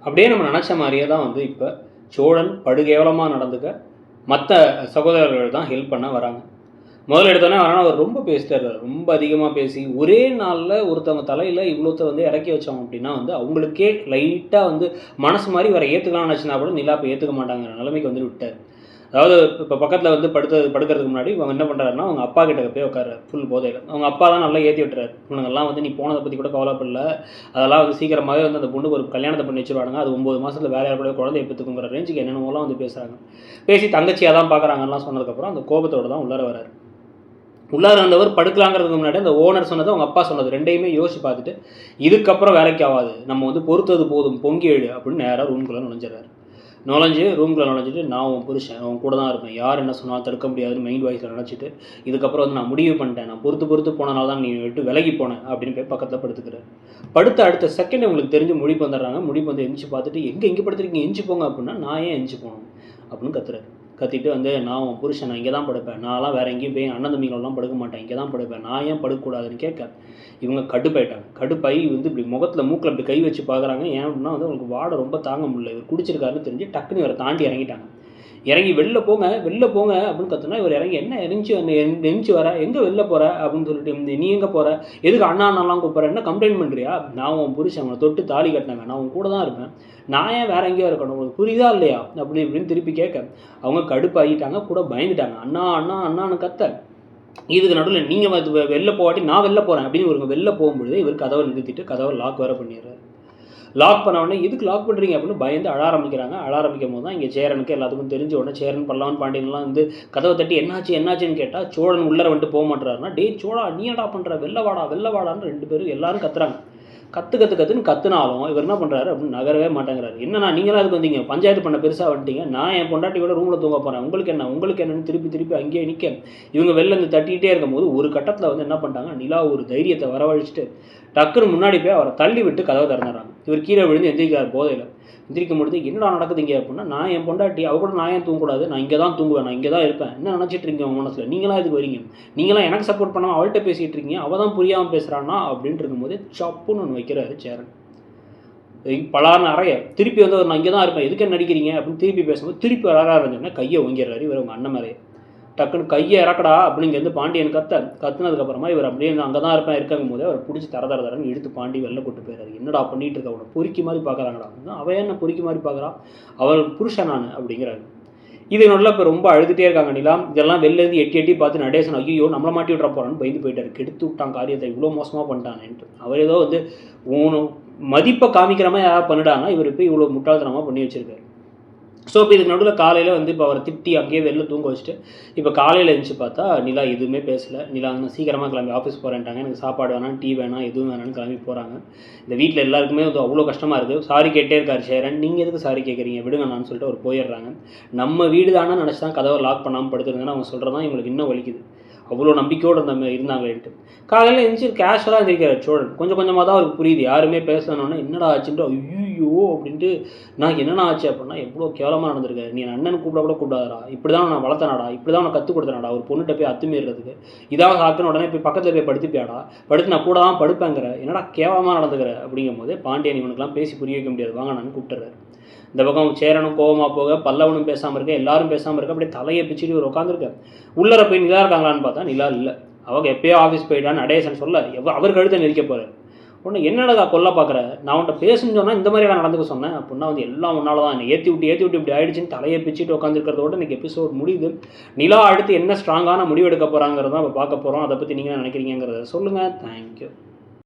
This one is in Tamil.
அப்படியே நம்ம நினச்ச மாதிரியே தான் வந்து இப்போ சோழன் படுகேவலமாக நடந்துக்க மற்ற சகோதரர்கள் தான் ஹெல்ப் பண்ண வராங்க. முதல்ல எடுத்தோன்னே ஆனால் அவர் ரொம்ப பேசிட்டார், ரொம்ப அதிகமாக பேசி ஒரே நாளில் ஒருத்தவங்க தலையில் இவ்வளோத்த வந்து இறக்கி வச்சோம் அப்படின்னா வந்து அவங்களுக்கே லைட்டாக வந்து மனசு மாதிரி வேறு ஏற்றுக்கலாம்னு நினச்சினா கூட நிலா இப்போ ஏற்றுக்க மாட்டாங்கிற நிலைமைக்கு வந்து விட்டார். அதாவது இப்போ பக்கத்தில் வந்து படுக்கிறதுக்கு முன்னாடி அவங்க என்ன பண்ணுறாருன்னா அவங்க அப்பா கிட்ட போய் உட்கார்றாரு ஃபுல் போதையில். அவங்க அப்பா தான் நல்லா ஏற்றி விட்டுறாரு. இவனுங்கெல்லாம் வந்து நீ போனதை பற்றி கூட கவலைப்படல, அதெல்லாம் வந்து சீக்கிரமாகவே வந்து அந்த பொண்ணுக்கு ஒரு கல்யாணத்தை பண்ணி வச்சுருவாங்க, அது 9 மாதத்தில் வேறு யார் கூட குழந்தைய பெற்றுக்குங்கிற ரேஞ்சுக்கு என்னென்னலாம் வந்து பேசுகிறாங்க. பேசி தங்கச்சியாக தான் பார்க்குறாங்கலாம் சொன்னதுக்கப்புறம் அந்த கோபத்தோடு தான் உள்ளார வராரு. உள்ளார வந்தவர் படுக்கலாங்கிறதுக்கு முன்னாடி அந்த ஓனர் சொன்னது அவங்க அப்பா சொன்னது ரெண்டையுமே யோசிச்சு பார்த்துட்டு இதுக்கப்புறம் வேலைக்கு ஆகாது, நம்ம வந்து பொறுத்தது போதும் பொங்கி எழு அப்படின்னு நேராக ரூம்குள்ளே நுழைஞ்சிடறாரு. ரூம்குள்ளே நுழைஞ்சிட்டு நான் உன் புருஷன், அவன் கூட தான் இருப்பேன், யார் என்ன சொன்னாலும் தடுக்க முடியாதுன்னு மைண்ட் வாய்ஸில் நினச்சிட்டு இதுக்கப்புறம் வந்து நான் முடிவு பண்ணிட்டேன், நான் பொறுத்து போனனால தான் நீ விட்டு விலகி போனேன் அப்படின்னு போய் பக்கத்தில் படுத்துக்கிறேன். அடுத்த செகண்ட் உங்களுக்கு தெரிஞ்சு முடிப்பு வந்துடுறாங்க. முடிப்பு வந்து எந்திச்சு பார்த்துட்டு எங்கே படுத்துருக்கீங்க, எஞ்சி போங்க அப்படின்னா நான் ஏன் எஞ்சி போகணும் அப்படின்னு கத்துறாரு. கத்திட்டு வந்து நான் உன் புருஷன், நான் இங்கே தான் படுப்பேன், நான்லாம் வேறு எங்கேயும் போய் அண்ணன் தம்பிகளெலாம் படுக்க மாட்டேன், இங்கே தான் படுப்பேன், நான் ஏன் படுக்கக்கூடாதுன்னு கேட்க இவங்க கடுப்பாகி வந்து இப்படி முகத்தில் மூக்கில் இப்படி கை வச்சு பார்க்குறாங்க. ஏன் அப்படின்னா வந்து அவங்களுக்கு வாடை ரொம்ப தாங்க முடியல, இவர் குடிச்சிருக்காருன்னு தெரிஞ்சு டக்குன்னு இவரை தாண்டி இறங்கிட்டாங்க. இறங்கி வெளில போங்க அப்படின்னு கற்றுனா இவர் இறங்கி என்ன எரிஞ்சு வர, எங்கே வெளில போகிற அப்படின்னு சொல்லிட்டு நீ எங்கே போகிற, எதுக்கு அண்ணாலாம் கூப்பிட்ற, என்ன கம்ப்ளைண்ட் பண்ணுறியா, நான் உன் புருஷன், அவனை தொட்டு தாலி கட்டினாங்க, நான் உன் கூட தான் இருப்பேன், நான் ஏன் வேறு எங்கேயோ இருக்கணும், உங்களுக்கு புரியுதா இல்லையா இப்படின்னு திருப்பி கேட்க அவங்க கடுப்பாகிட்டாங்க, கூட பயந்துட்டாங்க. அண்ணான்னு கத்த இதுக்கு நடுவில் நீங்கள் வெளில போகாட்டி நான் வெளில போகிறேன் அப்படின்னு இவங்க வெளில போகும்பொழுது இவர் கதவை நிறுத்திட்டு கதவை லாக் வேறு பண்ணிடுறாரு. லாக் பண்ண உடனே எதுக்கு லாக் பண்ணுறீங்க அப்படின்னு பயந்து அழ ஆரம்பிக்கும் போது தான் இங்கே சேரனுக்கு எல்லாத்துக்கும் தெரிஞ்ச உடனே சேரன் பல்லவன் பாண்டியன்லாம் வந்து கதவை தட்டி என்னாச்சுன்னு கேட்டால் சோழன் உள்ளர வந்துட்டு போக மாட்டுறாருன்னா டே சோழா நீ என்னடா பண்ணுற, வெளில வாடான்னு 2 பேரும் எல்லாரும் கத்துறாங்க. கத்துன்னு கத்துனாலும் இவர் என்ன பண்ணுறாரு அப்படின்னு நகரவே மாட்டேங்கிறாரு. என்னன்னா நீங்களாம் அதுக்கு வந்தீங்க, பஞ்சாயத்து பண்ண பெருசாக வந்துட்டீங்க, நான் என் பொண்டாட்டியோட ரூமில் தூங்க போகிறேன், உங்களுக்கு என்னன்னு திருப்பி அங்கேயே நிற்க இவங்க வெளில இருந்து தட்டிகிட்டே இருக்கும்போது ஒரு கட்டத்தில் வந்து என்ன பண்ணிட்டாங்க, நிலா ஒரு தைரியத்தை வரவழைச்சிட்டு டக்குன்னு முன்னாடி போய் அவரை தள்ளி விட்டு கதவை திறந்துடுறாங்க. இவர் கீழே விழுந்து எந்திரிக்கிறார் போதையில். எந்திரிக்கும் பொழுது என்னடா நடக்குதுங்க அப்படின்னா நான் என் பொண்டாட்டி அவ கூட நான் ஏன் தூங்கக்கூடாது, நான் இங்கே தான் தூங்குவேன், நான் இங்கே தான் இருப்பேன், என்ன நினச்சிட்டு இருக்கீங்க உங்கள் மனசில், நீங்களாம் இதுக்கு வரீங்க, நீங்களாம் எனக்கு சப்போர்ட் பண்ணாமல் அவள்கிட்ட பேசிகிட்டு இருக்கீங்க, அவள் தான் புரியாமல் பேசுகிறான்னா அப்படின்ட்டு இருக்கும்போது சப்புன்னு ஒன்று வைக்கிறாரு சேரன். பலார்னு அறைய திருப்பி வந்து நான் இங்கே தான் இருப்பேன், எதுக்கு நடிக்கிறீங்க அப்படின்னு திருப்பி பேசும்போது திருப்பி ஆரம்பிச்சோன்னா கையை வாங்கிடுறாரு இவர் உங்கள் அண்ணன் மேலே. டக்குன்னு கையை இறக்கடா அப்படிங்கிறது பாண்டியன் கத்துனதுக்கப்புறமா இவர் அப்படியே அங்கே தான் இருக்கும் போதே அவர் பிடிச்சி தரன்னு இழுத்து பாண்டி வெளில கூட்டு போயிடுறாரு. என்னடா பண்ணிட்டு இருக்க, அவனை பொறுக்கி மாதிரி பார்க்குறாங்கடா, அவன் என்ன பொறுக்கி மாதிரி பார்க்குறான், அவள் புருஷன் நான் அப்படிங்கிறாரு. இது நல்லா இப்போ ரொம்ப அழுதுகிட்டே இருக்காங்க நிலா. இதெல்லாம் வெளிலேருந்து எட்டி பார்த்து நடேசன் ஐயோ நம்மளை மாட்டி விட்ற போகிறான்னு பயந்து போயிட்டார். கெடுத்து விட்டான் காரியத்தை, இவ்வளோ மோசமாக பண்ணிட்டானேன்ட்டு. அவர் ஏதோ வந்து மதிப்பை காமிக்கிற மாதிரி யாராவது பண்ணிட்டாங்கன்னா இவர் இப்போ இவ்வளோ முட்டாள்தனமாக பண்ணி வச்சுருக்காரு. ஸோ இப்போ இதுக்கு நடுவில் காலையில் வந்து இப்போ அவரை திட்டி அங்கேயே வெளில தூங்க வச்சுட்டு இப்போ காலையில் எழுந்துச்சு பார்த்தா நிலா எதுவுமே பேசலை. நிலா வந்து சீக்கிரமாக கிளம்பி ஆஃபீஸ் போகிறேன்ட்டாங்க, எனக்கு சாப்பாடு வேணாம், டீ வேணாம், எதுவும் வேணான்னு கிளம்பி போகிறாங்க. இந்த வீட்டில் எல்லாருக்குமே வந்து அவ்வளோ கஷ்டமாக இருக்குது. சாரி கேட்டே இருக்கார் சேரன், நீங்கள் எதுக்கு சாரி கேட்குறீங்க விடுங்க நான் சொல்லிட்டு அவர் போயிடுறாங்க. நம்ம வீடு தானே நினச்சி தான் கதவை லாக் பண்ணாமல் படுத்துருங்கன்னு அவங்க சொல்கிறதான் இவங்களுக்கு இன்னும் வலிக்குது, அவ்வளோ நம்பிக்கையோடு இருந்தாங்களேன்ட்டு. காலையில் எழுந்துச்சு கேஷுவலாக இருந்திருக்கார் சோழன். கொஞ்சமாக தான் அவருக்கு புரியுது, யாருமே பேசணுன்னா என்னடா ஆச்சுன்ட்டு ஐயோ அப்படின்ட்டு நான் என்னென்ன ஆச்சு அப்படின்னா எவ்வளோ கேவலமாக நடந்திருக்காரு, நீ அண்ணன் கூப்பிடாதடா, இப்படி தான் நான் வளர்த்தனாடா, இப்படி தான் நான் கற்றுக் கொடுத்தனாடா, ஒரு பொண்ணுகிட்ட போய் அத்துமீறதுக்கு இதாக சாக்குன்னு உடனே போய் பக்கத்தில் போய் படுத்து நான் கூட தான் படுப்பேங்கிற, என்னடா கேவலமாக நடந்துக்கிற அப்படிங்கும் போது பாண்டியன் இவனுக்குலாம் பேசி புரிய வைக்க முடியாது, வாங்க நான் கூப்பிட்டுறாரு. இந்த பக்கம் சேரனும் கோவமாக போக பல்லவனும் பேசாமல் இருக்க, எல்லாரும் பேசாமல் இருக்க, அப்படியே தலையை பிச்சுட்டு ஒரு உட்காந்துருக்க. உள்ளர போய் நிலா இருக்காங்களான்னு பார்த்தா நிலா இல்லை. அவங்க எப்பயோ ஆஃபீஸ் போயிட்டான்னு நடேசன் சொல்ல அவர் கழுத்தை நெரிக்க போகிறார். உடனே என்னடா கொல்ல பார்க்குற, நான் உன்ட்ட பேசுன்னு சொன்னால் இந்த மாதிரி நான் நடந்துக்க சொன்னேன் அப்படின்னா வந்து எல்லாம் உன்னால தான், என்னை ஏற்றி விட்டு இப்படி ஆயிடுச்சுன்னு தலையை பிச்சுட்டு உட்காந்துருக்கிறதோட இன்றைக்கி எபிசோட் முடியுது. நிலா அடுத்து என்ன ஸ்ட்ராங்கான முடிவு எடுக்க போகிறாங்கிறத நம்ம பார்க்க போகிறோம். அதை பற்றி நீங்கள் என்ன நினைக்கிறீங்கிறத சொல்லுங்கள். தேங்க்யூ.